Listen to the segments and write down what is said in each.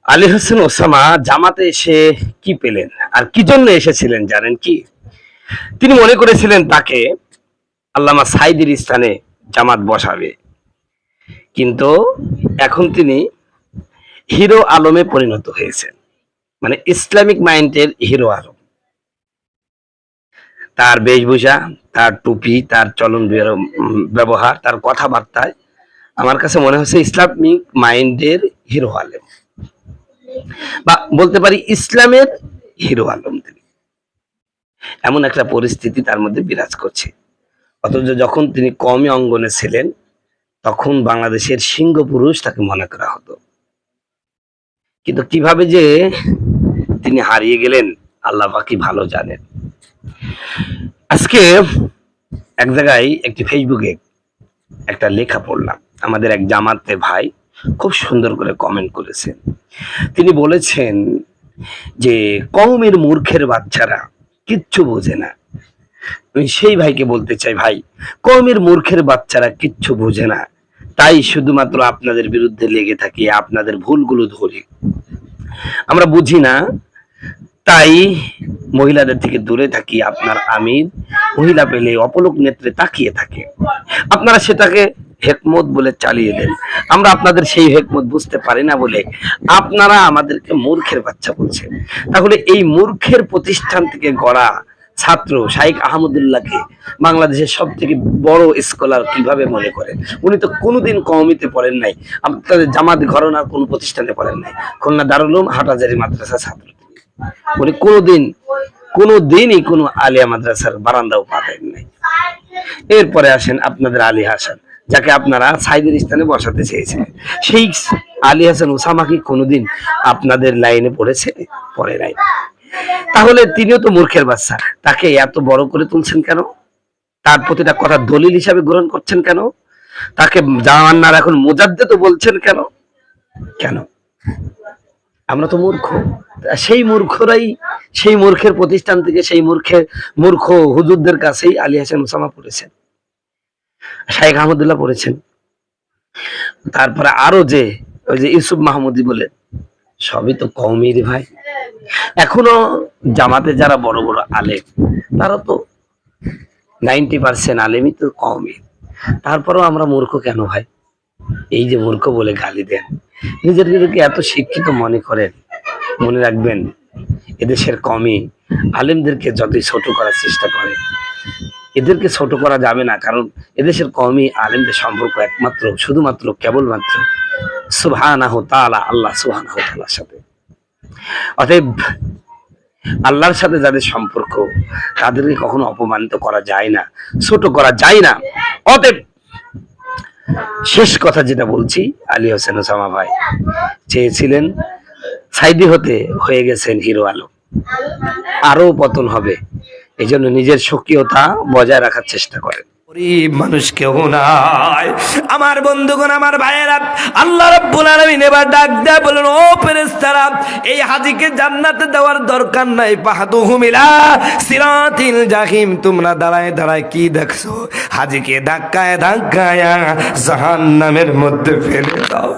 Ali Hossain Osama জামাতে এসে কি পেলেন আর কি জন্য এসেছিলেন জানেন কি? তিনি মনে করেছিলেন তাকে আল্লামা সাঈদীর স্থানে জামাত বসাবে, কিন্তু এখন তিনি হিরো আলমে পরিণত হয়েছেন, মানে ইসলামিক মাইন্ডের হিরো আলম। তার বেশভূষা, তার টুপি, তার চলন ব্যবহার, তার কথাবার্তায় আমার কাছে মনে হচ্ছে ইসলামিক মাইন্ডের হিরো আলম, বা বলতে পারি ইসলামের হিরো আলম তিনি। এমন একটা পরিস্থিতি তার মধ্যে বিরাজ করছে। অথচ যখন তিনি কওমি অঙ্গনে ছিলেন তখন বাংলাদেশের সিংহ পুরুষ তাকে মনে করা হতো, কিন্তু কিভাবে যে তিনি হারিয়ে গেলেন আল্লাহ পাকই ভালো জানেন। আজকে এক জায়গায় একটি ফেসবুকে একটা লেখা পড়লাম, আমাদের এক জামাতে ভাই খুব সুন্দর করে কমেন্ট করেছেন। তিনি বলেছেন যে কওমের মূর্খের বাচ্চারা কিচ্ছু বোঝে না। আমি সেই ভাইকে বলতে চাই, ভাই, কওমের মূর্খের বাচ্চারা কিচ্ছু বোঝে না, তাই শুধুমাত্র আপনাদের বিরুদ্ধে লেগে থাকি, আপনাদের ভুলগুলো ধরি। আমরা বুঝি না, তাই মহিলাদের থেকে দূরে থাকি। আপনার আমির মহিলা পেলে অপলক নেত্রে তাকিয়ে থাকে, আপনারা সেটাকে হেকমত বলে চালিয়ে দেন। আমরা আপনাদের সেই হেকমত বুঝতে পারি না বলে আপনারা আমাদেরকে মূর্খের বাচ্চা বলছেন। তাহলে এই মূর্খের প্রতিষ্ঠান থেকে গড়া ছাত্র শাইখ আহমদুল্লাহকে বাংলাদেশের সব থেকে বড় স্কলার কিভাবে মনে করেন? উনি তো কোনোদিন কওমিতে পড়েন নাই, আপনাদের জামাত ঘরানার কোনো প্রতিষ্ঠানে পড়েন নাই, খুলনা দারুল উলুম হাটহাজারী মাদ্রাসা ছাত্র। উনি কোনোদিনই কোনো আলিয়া মাদ্রাসার বারান্দাও পাতেন নাই। এরপরে আসেন আপনাদের আলী হাসান, যাকে আপনারা সাঈদীর স্থানে বসাতে চেয়েছিলেন। সেই আলী হাসান ওসামা কি কোনোদিন আপনাদের লাইনে পড়েছে? পড়ে নাই। তাহলে তিনিও তো মূর্খের বাচ্চা, তাকে এত বড় করে তুলছেন কেন? তার প্রতিটা কথা দলিল হিসাবে গ্রহণ করছেন কেন? তাকে জামান্নার এখন মুজাদ্দেদ তো বলছেন কেন? কেন? আমরা তো মূর্খ। সেই মূর্খরাই, সেই মূর্খের প্রতিষ্ঠান থেকে সেই মূর্খ হুজুরদের কাছেই আলী হাসান ওসামা পড়েছেন, শাইখ আহমদুল্লাহ পড়েছেন, তারপরে আরো যে ওই যে ইউসুফ মাহমুদি বলে, সবই তো কওমির ভাই। এখনো জামাতে যারা বড় বড় আলেম তারা তো 90% আলেমই তো কওমি। তারপরেও আমরা মূর্খ কেন ভাই? এই যে মূর্খ বলে গালি দেন, নিজেদেরকে এত শিক্ষিত মনে করেন। মনে রাখবেন, এদেশের কওমি আলেমদেরকে যতই ছোট করার চেষ্টা করে, এদেরকে ছোট করা যাবে না, কারণ এদেশের কওমি আলেমদের সম্পর্ক একমাত্র শুধুমাত্র কেবলমাত্র সুবহানাহু তাআলা, আল্লাহ সুবহানাহু তাআলার সাথে। অতএব আল্লাহর সাথে যাদের সম্পর্ক তাদেরকে কখনো অপমানিত করা যায় না, ছোট করা যায় না। অতএব শেষ কথা যেটা বলছি, আলী হোসেন ওসামা ভাই চেয়েছিলেন সাঈদী হতে, হয়ে গেছেন হিরো আলম। আরো পতন হবে, এই জন্য নিজের সক্রিয়তা বজায় রাখার চেষ্টা করেন। মানুষ কেউ নাই। আমার বন্ধুগণ, আমার ভাইয়েরা, আল্লাহ রাব্বুল আলামিন এবার ডাক দেয়, বলেন, ও ফেরেশতারা, এই হাজীকে জান্নাতে দেওয়ার দরকার নাই। ফাহাদুহুম ইলা সিরাতিল জাহিম। তোমরা দাঁড়ায় দাঁড়ায় কি দেখছো? হাজীকে ধাক্কায় ধাক্কায় জাহান্নামের মধ্যে ফেলে দাও।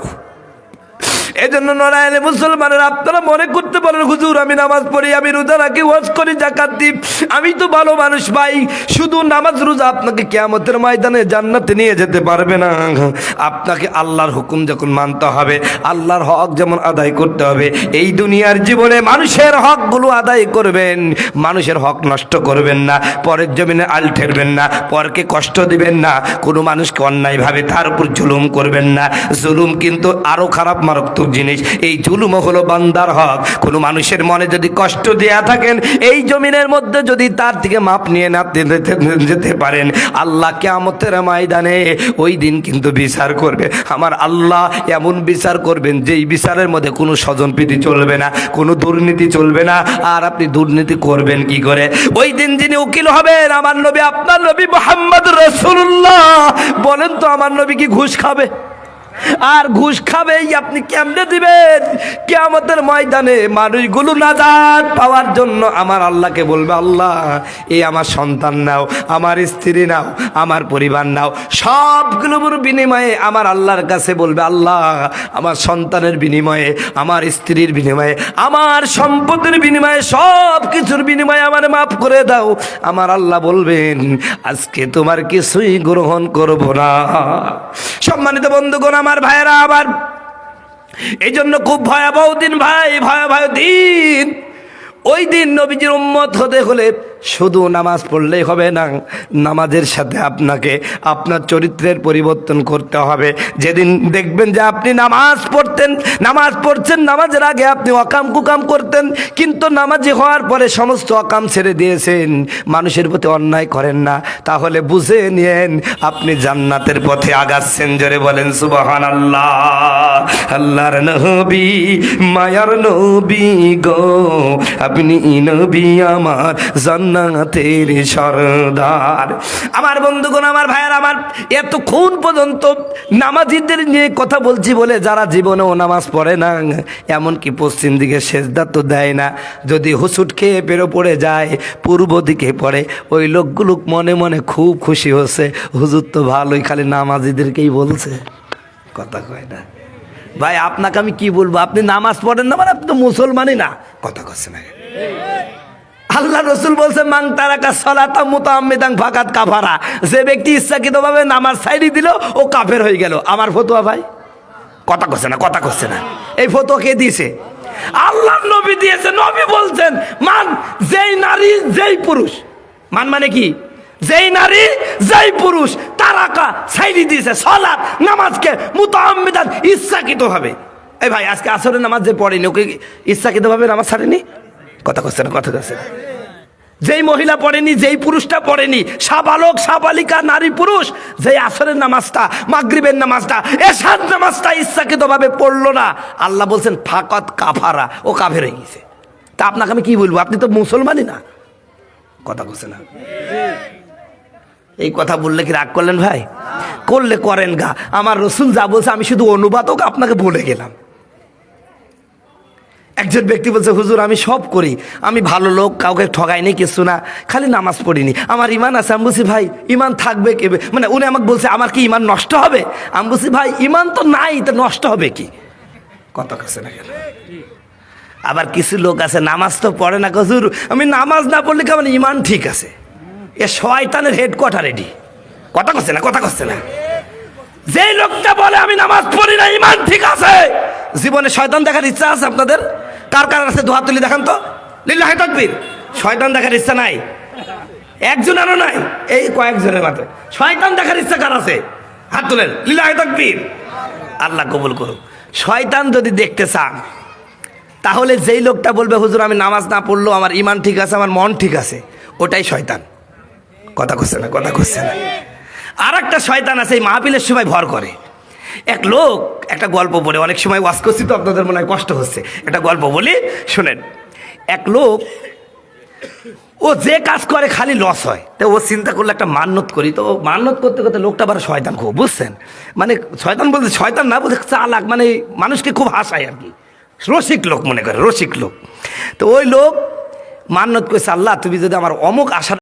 এজন্য নড়াইলে মুসলমানের আপনারা মনে করতে পারেন, হুজুর আমি নামাজ পড়ি, আমি রোজা রাখি, ওয়াজ করি, যাকাত দিই, আমি তো ভালো মানুষ। ভাই, শুধু নামাজ রোজা আপনাকে কিয়ামতের ময়দানে জান্নাতে নিয়ে যেতে পারবে না। আপনাকে আল্লাহর হুকুম যখন মানতে হবে, আল্লাহর হক যেমন আদায় করতে হবে, এই দুনিয়ার জীবনে মানুষের হকগুলো আদায় করবেন, মানুষের হক নষ্ট করবেন না, পরের জমিনে আল ঠেরবেন না, পরকে কষ্ট দিবেন না, কোনো মানুষকে অন্যায়ভাবে তার উপর জুলুম করবেন না। জুলুম কিন্তু আরো খারাপ মারাত্মক জিনিস। এই জুলুম হলো বান্দার হক। কোনো মানুষের মনে যদি কষ্ট দেয়া থাকেন, এই জমিনের মধ্যে যদি তার থেকে মাপ নিয়ে না যেতে পারেন, আল্লাহ কিয়ামতের ময়দানে ওই দিন কিন্তু বিচার করবে। আমার আল্লাহ এমন বিচার করবেন যেই বিচারের মধ্যে কোনো স্বজনপ্রীতি চলবে না, কোনো দুর্নীতি চলবে না। আর আপনি দুর্নীতি করবেন কি করে? ওই দিন যিনি উকিল হবেন, আমার নবী, আপনার নবী মুহাম্মদ রাসূলুল্লাহ। বলেন তো, আমার নবী কি ঘুষ খাবে? আর ঘুষ খাবেই আপনি কেমনে দিবেন? কিয়ামতের ময়দানে মানুষগুলো নাজাত পাওয়ার জন্য আমার আল্লাহকে বলবে, আল্লাহ এই আমার সন্তান নাও, আমার স্ত্রী নাও, আমার পরিবার নাও, সবগুলোর বিনিময়ে আমার আল্লাহর কাছে বলবে, আল্লাহ আমার সন্তানের বিনিময়ে, আমার স্ত্রীর বিনিময়ে, আমার সম্পদের বিনিময়ে, সব কিছুর বিনিময়ে আমার মাফ করে দাও। আমার আল্লাহ বলবেন, আজকে তোমার কিছুই গ্রহণ করব না। সম্মানিত বন্ধুগণ, আমার ভাইয়েরা, আবার এই জন্য খুব ভয়াবহ দিন ভাই, ভয়াবহ দিন। ওই দিন নবীজির উম্মত হতে হলে শুধু নামাজ পড়লেই হবে না, নামাজের সাথে আপনাকে আপনার চরিত্রের পরিবর্তন করতে হবে। যেদিন দেখবেন যে আপনি নামাজ পড়ছেন, নামাজের আগে আপনি অকাম কুকাম করতেন, কিন্তু নামাজি হওয়ার পরে সমস্ত অকাম ছেড়ে দিয়েছেন, মানুষের প্রতি অন্যায় করেন না, তাহলে বুঝে নিয়েন আপনি জান্নাতের পথে আগাচ্ছেন। জোরে বলেন সুবহানাল্লাহ। আল্লাহর নবী, মায়ার নবী গো, আপনি নবী আমার জান্নাতের সরদার। আমার বন্ধুগণ, আমার ভাইয়ার, আমার এতক্ষণ পর্যন্ত নামাজিদের নিয়ে কথা বলছি বলে যারা জীবনেও নামাজ পড়ে না, এমনকি পশ্চিম দিকে সেজদা তো দেয় না, যদি হুসুট খেয়ে পড়ে যায় পূর্ব দিকে পড়ে, ওই লোকগুলো মনে মনে খুব খুশি হচ্ছে, হুজুর তো ভালোই খালি নামাজিদেরকেই বলছে, কথা কয় না। ভাই আপনাকে আমি কি বলবো, আপনি নামাজ পড়েন না মানে আপনি তো মুসলমানই না, কথা করছে না। আল্লাহ রসুল বলছে, মান তারাকা সালাতা মুতাআম্মিদান ফাকাত কাফারা, যে ব্যক্তি ইচ্ছাকৃতভাবে নামাজ ছাইড়ে দিল ও কাফের হয়ে গেল। আমার ফতোয়া ভাই, কথা করছে না, কথা করছে না। এই ফতোয়া কে দিয়েছে? আল্লাহর নবী দিয়েছে। নবী বলছেন, মান যেই নারী যেই পুরুষ, মান মানে কি? যেই নারী যেই পুরুষ তারাকা ছাইড়ে দিয়েছে সালাত নামাজকে মুতাআম্মিদান ইচ্ছাকৃতভাবে। এই ভাই আজকে আসরের নামাজ যে পড়েনি, ওকে ইচ্ছাকৃতভাবে নামাজ ছাড়েনি, কথা করছে না, কথা করছে না। যেই মহিলা পড়েনি, যেই পুরুষটা পড়েনি, সাবালক সাবালিকা নারী পুরুষ, যেই আসরের নামাজটা, মাগরিবের নামাজটা, এশার নামাজটা ইচ্ছাকৃতভাবে পড়লো না, আল্লাহ বলছেন ফাকাত কাফারা, ও কাফের হয়ে গেছে। তা আপনাকে আমি কি বলবো, আপনি তো মুসলমানই না, কথা করছে না। এই কথা বললে কি রাগ করলেন ভাই? করলে করেন গা, আমার রসুল যা বলছে আমি শুধু অনুবাদক আপনাকে বলে গেলাম। একজন ব্যক্তি বলছে, হুজুর আমি সব করি, আমি ভালো লোক, কাউকে ঠগাইনি, কিছু না, খালি নামাজ পড়িনি, আমার ইমান আছে। আমি বলছি, ভাই ইমান থাকবে কে? মানে উনি আমাকে বলছে, আমার কি ইমান নষ্ট হবে? আমি বলছি, ভাই ইমান তো নাই, তো নষ্ট হবে কি? কথা কাছে না কেন? আবার কিছু লোক আছে নামাজ তো পড়ে না, হুজুর আমি নামাজ না পড়লে কি আমার ইমান ঠিক আছে? এ শয়তানের হেডকোয়ার্টার এটি, কথা করছে না, কথা করছে না। যেই লোকটা বলে আমি নামাজ পড়ি না, ইমান ঠিক আছে, জীবনে শয়তান দেখার ইচ্ছা আছে আপনাদের? কার কার আছে দুহাত তুলি দেখান তো, লিল্লাহি তাকবীর। শয়তান দেখার ইচ্ছা নাই? একজনেরও নাই, এই কয়েকজনের মাত্র। শয়তান দেখার ইচ্ছা কার আছে? হাত তুলেন, লিল্লাহি তাকবীর। আল্লাহ কবুল করুক। শয়তান যদি দেখতে চান, তাহলে যেই লোকটা বলবে হুজুর আমি নামাজ না পড়লেও আমার ইমান ঠিক আছে, আমার মন ঠিক আছে, ওটাই শয়তান, কথা করছে না, কথা করছে না। আর একটা শয়তান আছে, এই মাহফিলের সময় ভর করে। এক লোক একটা গল্প বলে, অনেক সময় ওয়াজ করছি তো আপনাদের মনে হয় কষ্ট হচ্ছে, একটা গল্প বলি শোনেন। এক লোক, ও যে কাজ করে খালি লস হয়, তো ও চিন্তা করলে একটা মান্যত করি, তো মান্যত করতে করতে লোকটা আবার শয়তান খুব, বুঝছেন? মানে শয়তান বলতে শয়তান না, বলতে চালাক, মানে মানুষকে খুব হাসায় আর কি, রসিক লোক মনে করে, রসিক লোক। তো ওই লোক মান্যত করেছে, আল্লাহ তুমি যদি আমার অমুক আশা